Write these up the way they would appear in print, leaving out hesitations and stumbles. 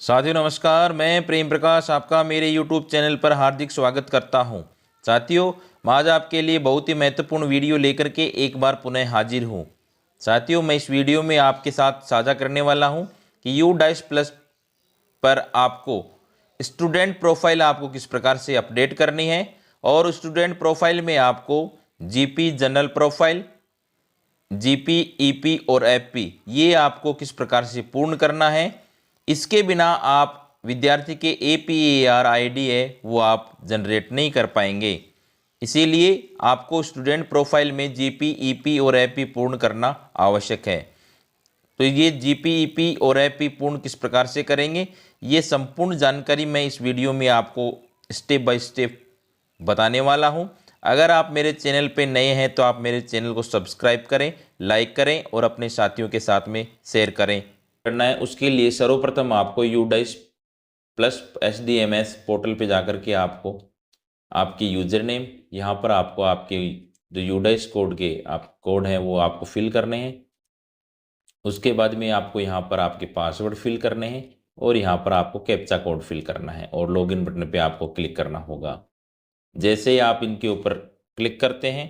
साथियों नमस्कार, मैं प्रेम प्रकाश आपका मेरे YouTube चैनल पर हार्दिक स्वागत करता हूं। साथियों, मैं आज आपके लिए बहुत ही महत्वपूर्ण वीडियो लेकर के एक बार पुनः हाजिर हूं। साथियों, मैं इस वीडियो में आपके साथ साझा करने वाला हूं कि U-Dice प्लस पर आपको स्टूडेंट प्रोफाइल आपको किस प्रकार से अपडेट करनी है और स्टूडेंट प्रोफाइल में आपको GP general profile, GP, EP और एफपी ये आपको किस प्रकार से पूर्ण करना है। इसके बिना आप विद्यार्थी के APAR आईडी है वो आप जनरेट नहीं कर पाएंगे। इसीलिए आपको स्टूडेंट प्रोफाइल में जीपी, ईपी और एफपी पूर्ण करना आवश्यक है। तो ये जीपी, ईपी और एफपी पूर्ण किस प्रकार से करेंगे, ये संपूर्ण जानकारी मैं इस वीडियो में आपको स्टेप बाय स्टेप बताने वाला हूं। अगर आप मेरे चैनल पे नए हैं तो आप मेरे चैनल को सब्सक्राइब करें, लाइक करें और अपने साथियों के साथ में शेयर करें। करना है उसके लिए सर्वप्रथम आपको U-Dice प्लस SDMS पोर्टल पे जाकर के आपको आपकी यूज़र नेम, यहाँ पर आपको आपके जो U-Dice कोड के आप कोड हैं वो आपको फिल करने हैं। उसके बाद में आपको यहाँ पर आपके पासवर्ड फिल करने हैं और यहाँ पर आपको कैप्चा कोड फिल करना है और लॉगिन बटन पे आपको क्लिक करना होगा। जैसे ही आप इनके ऊपर क्लिक करते हैं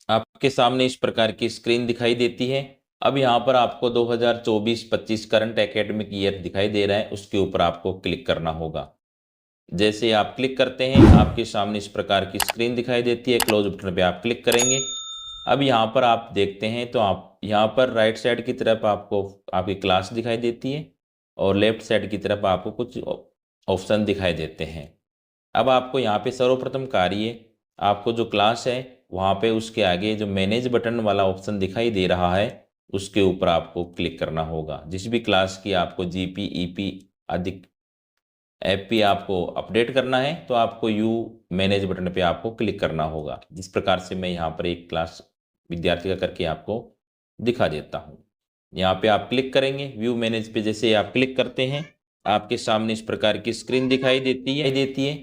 आपके सामने इस प्रकार की स्क्रीन दिखाई देती है। अब यहाँ पर आपको 2024-25 करंट एकेडमिक ईयर दिखाई दे रहा है, उसके ऊपर आपको क्लिक करना होगा। जैसे आप क्लिक करते हैं आपके सामने इस प्रकार की स्क्रीन दिखाई देती है। क्लोज बटन पे आप क्लिक करेंगे। अब यहाँ पर आप देखते हैं तो आप यहाँ पर राइट साइड की तरफ आपको आपकी क्लास दिखाई देती है और लेफ्ट साइड की तरफ आपको कुछ ऑप्शन दिखाई देते हैं। अब आपको यहाँ पे सर्वप्रथम कार्य आपको जो क्लास है वहाँ पे उसके आगे जो मैनेज बटन वाला ऑप्शन दिखाई दे रहा है उसके ऊपर आपको क्लिक करना होगा। जिस भी क्लास की आपको जीपी, ईपी आदि एफपी आपको अपडेट करना है तो आपको यू मैनेज बटन पे आपको क्लिक करना होगा। जिस प्रकार से मैं यहाँ पर एक क्लास विद्यार्थी का करके आपको दिखा देता हूँ। यहाँ पे आप क्लिक करेंगे व्यू मैनेज पे। जैसे आप क्लिक करते हैं आपके सामने इस प्रकार की स्क्रीन दिखाई देती है।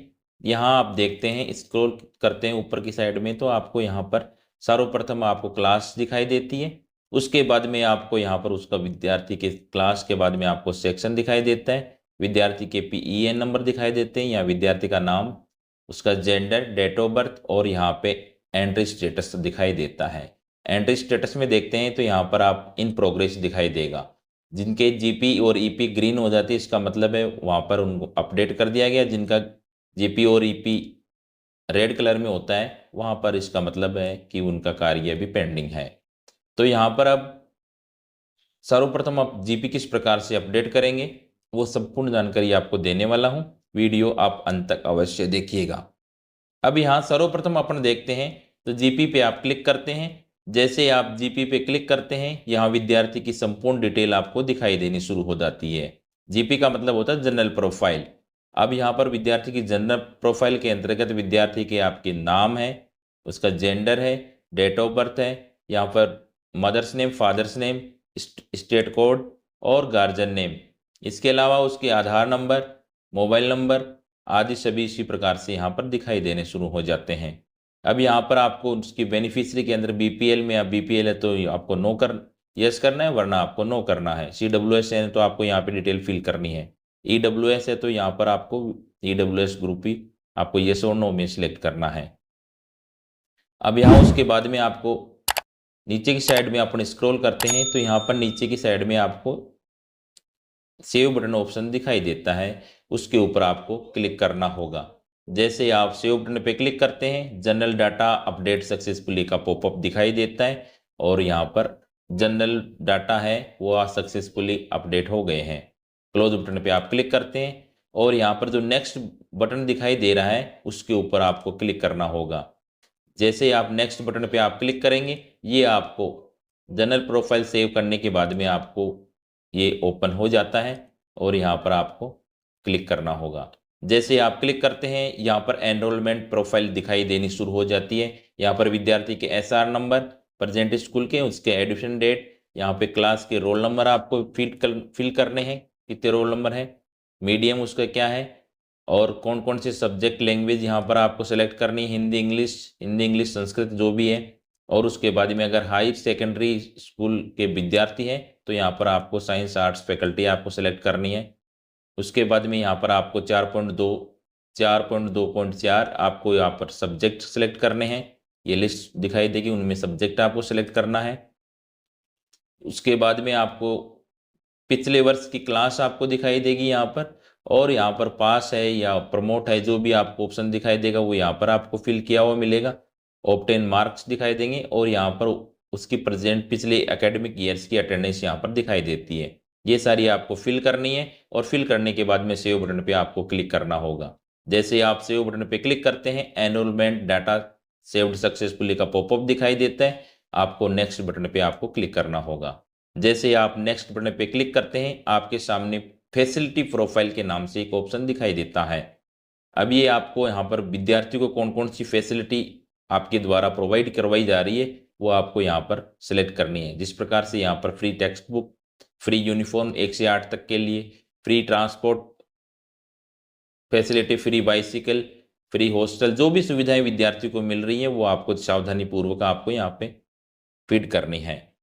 यहाँ आप देखते हैं, स्क्रॉल करते हैं ऊपर की साइड में तो आपको यहाँ पर सर्वप्रथम आपको क्लास दिखाई देती है। उसके बाद में आपको यहाँ पर उसका विद्यार्थी के क्लास के बाद में आपको सेक्शन दिखाई देता है, विद्यार्थी के PEN नंबर दिखाई देते हैं या विद्यार्थी का नाम, उसका जेंडर, डेट ऑफ बर्थ और यहाँ पे एंट्री स्टेटस दिखाई देता है। एंट्री स्टेटस में देखते हैं तो यहाँ पर आप इन प्रोग्रेस दिखाई देगा। जिनके जीपी और ईपी ग्रीन हो जाती है इसका मतलब है वहाँ पर उनको अपडेट कर दिया गया। जिनका जीपी और ईपी रेड कलर में होता है वहाँ पर इसका मतलब है कि उनका कार्य भी पेंडिंग है। तो यहाँ पर अब सर्वप्रथम आप जीपी किस प्रकार से अपडेट करेंगे वो संपूर्ण जानकारी आपको देने वाला हूँ। वीडियो आप अंत तक अवश्य देखिएगा। अब यहाँ सर्वप्रथम अपन देखते हैं तो जीपी पे आप क्लिक करते हैं। जैसे आप जीपी पे क्लिक करते हैं यहाँ विद्यार्थी की संपूर्ण डिटेल आपको दिखाई देनी शुरू हो जाती है। जीपी का मतलब होता है जनरल प्रोफाइल। अब यहाँ पर विद्यार्थी की जनरल प्रोफाइल के अंतर्गत विद्यार्थी के आपके नाम है, उसका जेंडर है, डेट ऑफ बर्थ है, यहाँ पर mother's name, father's name, state code और गार्जियन नेम। इसके अलावा उसके आधार नंबर, मोबाइल नंबर आदि सभी इसी प्रकार से यहाँ पर दिखाई देने शुरू हो जाते हैं। अब यहाँ पर आपको उसकी बेनिफिशियरी के अंदर BPL में, अब BPL है तो आपको नो कर यस करना है वरना आपको नो करना है। CWS है तो आपको यहाँ पे डिटेल फिल करनी है। EWS है तो यहाँ पर आपको EWS ग्रुप ही आपको यस और नो में सिलेक्ट करना है। अब यहाँ उसके बाद में आपको नीचे की साइड में अपन स्क्रॉल करते हैं तो यहाँ पर नीचे की साइड में आपको सेव बटन ऑप्शन दिखाई देता है, उसके ऊपर आपको क्लिक करना होगा। जैसे आप सेव बटन पे क्लिक करते हैं जनरल डाटा अपडेट सक्सेसफुली का पॉपअप दिखाई देता है और यहाँ पर जनरल डाटा है वो सक्सेसफुली अपडेट हो गए हैं। क्लोज बटन पे आप क्लिक करते हैं और यहाँ पर जो नेक्स्ट बटन दिखाई दे रहा है उसके ऊपर आपको क्लिक करना होगा। जैसे आप नेक्स्ट बटन पे आप क्लिक करेंगे ये आपको जनरल प्रोफाइल सेव करने के बाद में आपको ये ओपन हो जाता है और यहाँ पर आपको क्लिक करना होगा। जैसे आप क्लिक करते हैं यहाँ पर एनरोलमेंट प्रोफाइल दिखाई देनी शुरू हो जाती है। यहाँ पर विद्यार्थी के SR नंबर, प्रेजेंट स्कूल के, उसके एडमिशन डेट, यहाँ पे क्लास के रोल नंबर आपको फिल करने हैं, कितने रोल नंबर है, मीडियम उसका क्या है और कौन कौन से सब्जेक्ट लैंग्वेज यहाँ पर आपको सेलेक्ट करनी है, हिंदी इंग्लिश संस्कृत जो भी है। और उसके बाद में अगर हाई सेकेंडरी स्कूल के विद्यार्थी हैं तो यहाँ पर आपको साइंस आर्ट्स फैकल्टी आपको सेलेक्ट करनी है। उसके बाद में यहाँ पर आपको 4.2.4 आपको यहाँ पर सब्जेक्ट सेलेक्ट करने हैं। ये लिस्ट दिखाई देगी, उनमें सब्जेक्ट आपको सेलेक्ट करना है। उसके बाद में आपको पिछले वर्ष की क्लास आपको दिखाई देगी यहाँ पर, और यहाँ पर पास है या प्रमोट है जो भी आपको ऑप्शन दिखाई देगा वो यहाँ पर आपको फिल किया हुआ मिलेगा। ऑब्टेन मार्क्स दिखाई देंगे और यहाँ पर उसकी प्रेजेंट पिछले एकेडमिक ईयर्स की अटेंडेंस यहाँ पर दिखाई देती है। ये सारी आपको फिल करनी है और फिल करने के बाद में सेव बटन पे आपको क्लिक करना होगा। जैसे आप सेव बटन पे क्लिक करते हैं एनरोलमेंट डाटा सेव्ड सक्सेसफुली का पॉपअप दिखाई देता है। आपको नेक्स्ट बटन पे आपको क्लिक करना होगा। जैसे आप नेक्स्ट बटन पे क्लिक करते हैं आपके सामने फैसिलिटी प्रोफाइल के नाम से एक ऑप्शन दिखाई देता है। अब ये आपको यहाँ पर विद्यार्थियों को कौन कौन सी फैसिलिटी आपके द्वारा प्रोवाइड करवाई जा रही है वो आपको यहाँ पर सिलेक्ट करनी है। जिस प्रकार से यहाँ पर free text book, free uniform 1 से 8 तक के लिए, free transport facility, free bicycle, free hostel, जो भी सुविधाएं विद्यार्थियों को मिल रही हैं वो आपको सावधानी पूर्वक आपको यहाँ पे फीड करनी है।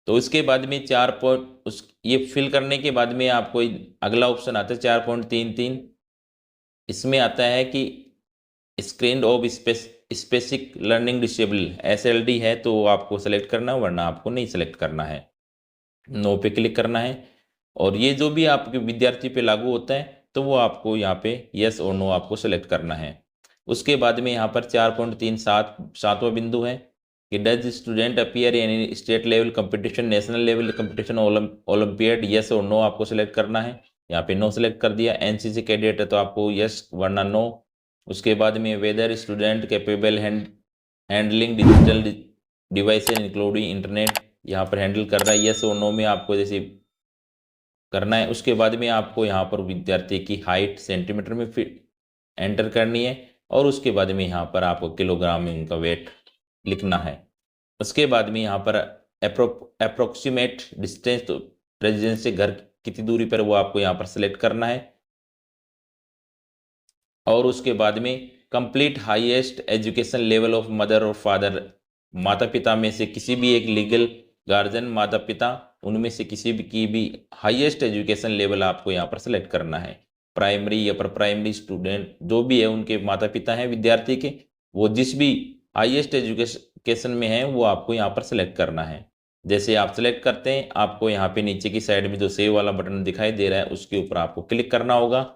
तो उसके बाद में ये फिल करने के बाद में आपको अगला ऑप्शन आता है 4.33। इसमें आता है कि screen of स्पेसिक learning disable SLD है तो आपको सेलेक्ट करना है, वरना आपको नहीं सेलेक्ट करना है। नो पे क्लिक करना है और ये जो भी आपके विद्यार्थी पे लागू होता है तो वो आपको यहाँ पे यस और नो आपको सेलेक्ट करना है। उसके बाद में यहाँ पर 4.37 सातवां बिंदु है कि does student appear in state level competition, national level competition, Olympiad, yes और नो आपको सेलेक्ट करना है। यहाँ पे नो सेलेक्ट कर दिया। NCC कैडेट है तो आपको यस वरना नो। उसके बाद में whether student capable handling digital devices including internet, यहाँ पर हैंडल कर रहा है, यस और नो में आपको जैसे करना है। उसके बाद में आपको यहाँ पर विद्यार्थी की हाइट सेंटीमीटर में फिट एंटर करनी है और उसके बाद में यहाँ पर आपको किलोग्राम में उनका वेट लिखना है। उसके बाद में यहाँ पर अप्रोक्सीमेट डिस्टेंस, तो रेजिडेंस से घर कितनी दूरी पर वो आपको यहाँ पर सेलेक्ट करना है। और उसके बाद में complete highest education level of mother और फादर, माता पिता में से किसी भी एक लीगल गार्जियन माता पिता उनमें से किसी भी की भी हाईएस्ट एजुकेशन लेवल आपको यहाँ पर सेलेक्ट करना है। प्राइमरी या पर प्राइमरी स्टूडेंट जो भी है उनके माता पिता हैं विद्यार्थी के, वो जिस भी हाईएस्ट एजुकेशन में है वो आपको यहाँ पर सेलेक्ट करना है। जैसे आप सेलेक्ट करते हैं आपको यहाँ पे नीचे की साइड में जो सेव वाला बटन दिखाई दे रहा है उसके ऊपर आपको क्लिक करना होगा।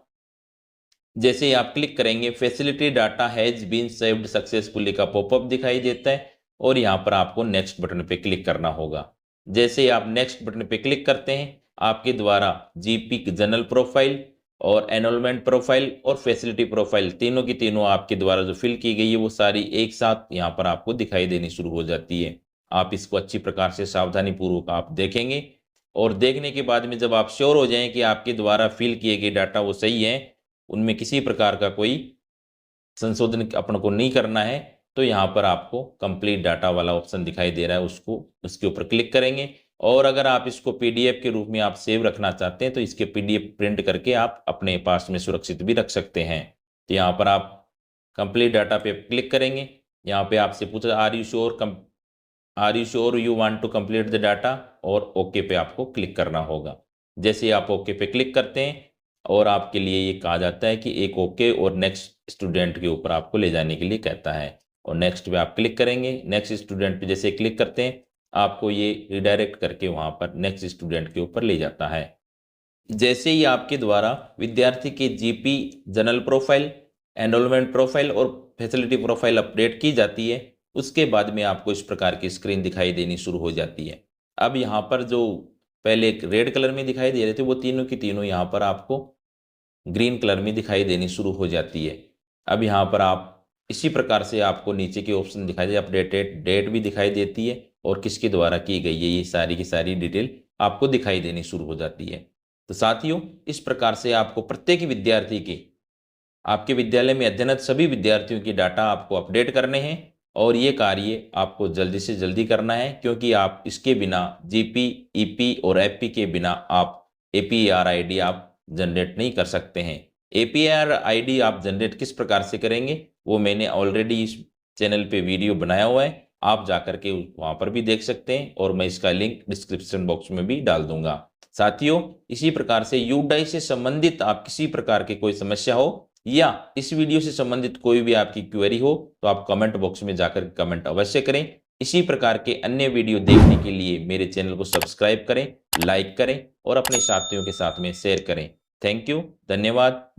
जैसे ही आप क्लिक करेंगे facility data has been saved successfully का पॉपअप दिखाई देता है और यहाँ पर आपको नेक्स्ट बटन पे क्लिक करना होगा। जैसे ही आप नेक्स्ट बटन पे क्लिक करते हैं आपके द्वारा जीपी जनरल प्रोफाइल और एनरोलमेंट प्रोफाइल और फैसिलिटी प्रोफाइल तीनों की तीनों आपके द्वारा जो फिल की गई है वो सारी एक साथ यहाँ पर आपको दिखाई देनी शुरू हो जाती है। आप इसको अच्छी प्रकार से सावधानी पूर्वक आप देखेंगे और देखने के बाद में जब आप श्योर हो जाएं कि आपके द्वारा फिल किए गए डाटा वो सही है, उनमें किसी प्रकार का कोई संशोधन अपन को नहीं करना है, तो यहाँ पर आपको कंप्लीट डाटा वाला ऑप्शन दिखाई दे रहा है उसके ऊपर क्लिक करेंगे। और अगर आप इसको PDF के रूप में आप सेव रखना चाहते हैं तो इसके PDF प्रिंट करके आप अपने पास में सुरक्षित भी रख सकते हैं। तो यहाँ पर आप कंप्लीट डाटा पे क्लिक करेंगे। यहाँ पे आपसे पूछा are you sure you want to complete the data, और ओके पे आपको क्लिक करना होगा। जैसे आप ओके पे क्लिक करते हैं और आपके लिए ये कहा जाता है कि एक ओके और नेक्स्ट स्टूडेंट के ऊपर आपको ले जाने के लिए कहता है और नेक्स्ट पे आप क्लिक करेंगे। नेक्स्ट स्टूडेंट पे जैसे क्लिक करते हैं आपको ये रिडायरेक्ट करके वहाँ पर नेक्स्ट स्टूडेंट के ऊपर ले जाता है। जैसे ही आपके द्वारा विद्यार्थी के GP general profile, enrolment profile और फैसिलिटी प्रोफाइल अपडेट की जाती है उसके बाद में आपको इस प्रकार की स्क्रीन दिखाई देनी शुरू हो जाती है। अब यहाँ पर जो पहले एक रेड कलर में दिखाई दे रहे थे वो तीनों की तीनों यहाँ पर आपको ग्रीन कलर में दिखाई देनी शुरू हो जाती है। अब यहाँ पर आप इसी प्रकार से आपको नीचे के ऑप्शन दिखाई दे, अपडेटेड डेट भी दिखाई देती है और किसके द्वारा की गई है ये सारी की सारी डिटेल आपको दिखाई देनी शुरू हो जाती है। तो साथियों इस प्रकार से आपको प्रत्येक विद्यार्थी के आपके विद्यालय में अध्ययनरत सभी विद्यार्थियों की डाटा आपको अपडेट करने हैं और ये कार्य आपको जल्दी से जल्दी करना है, क्योंकि आप इसके बिना जीपी, ईपी और एपी के बिना आप APAR ID आप जनरेट नहीं कर सकते हैं। APAR ID आप जनरेट किस प्रकार से करेंगे वो मैंने ऑलरेडी इस चैनल पे वीडियो बनाया हुआ है, आप जाकर के वहाँ पर भी देख सकते हैं और मैं इसका लिंक डिस्क्रिप्शन बॉक्स में भी डाल दूंगा। साथियों, इसी प्रकार से यूडाई से संबंधित आप किसी प्रकार की कोई समस्या हो या इस वीडियो से संबंधित कोई भी आपकी क्वेरी हो तो आप कमेंट बॉक्स में जाकर कमेंट अवश्य करें। इसी प्रकार के अन्य वीडियो देखने के लिए मेरे चैनल को सब्सक्राइब करें, लाइक करें और अपने साथियों के साथ में शेयर करें। थैंक यू, धन्यवाद।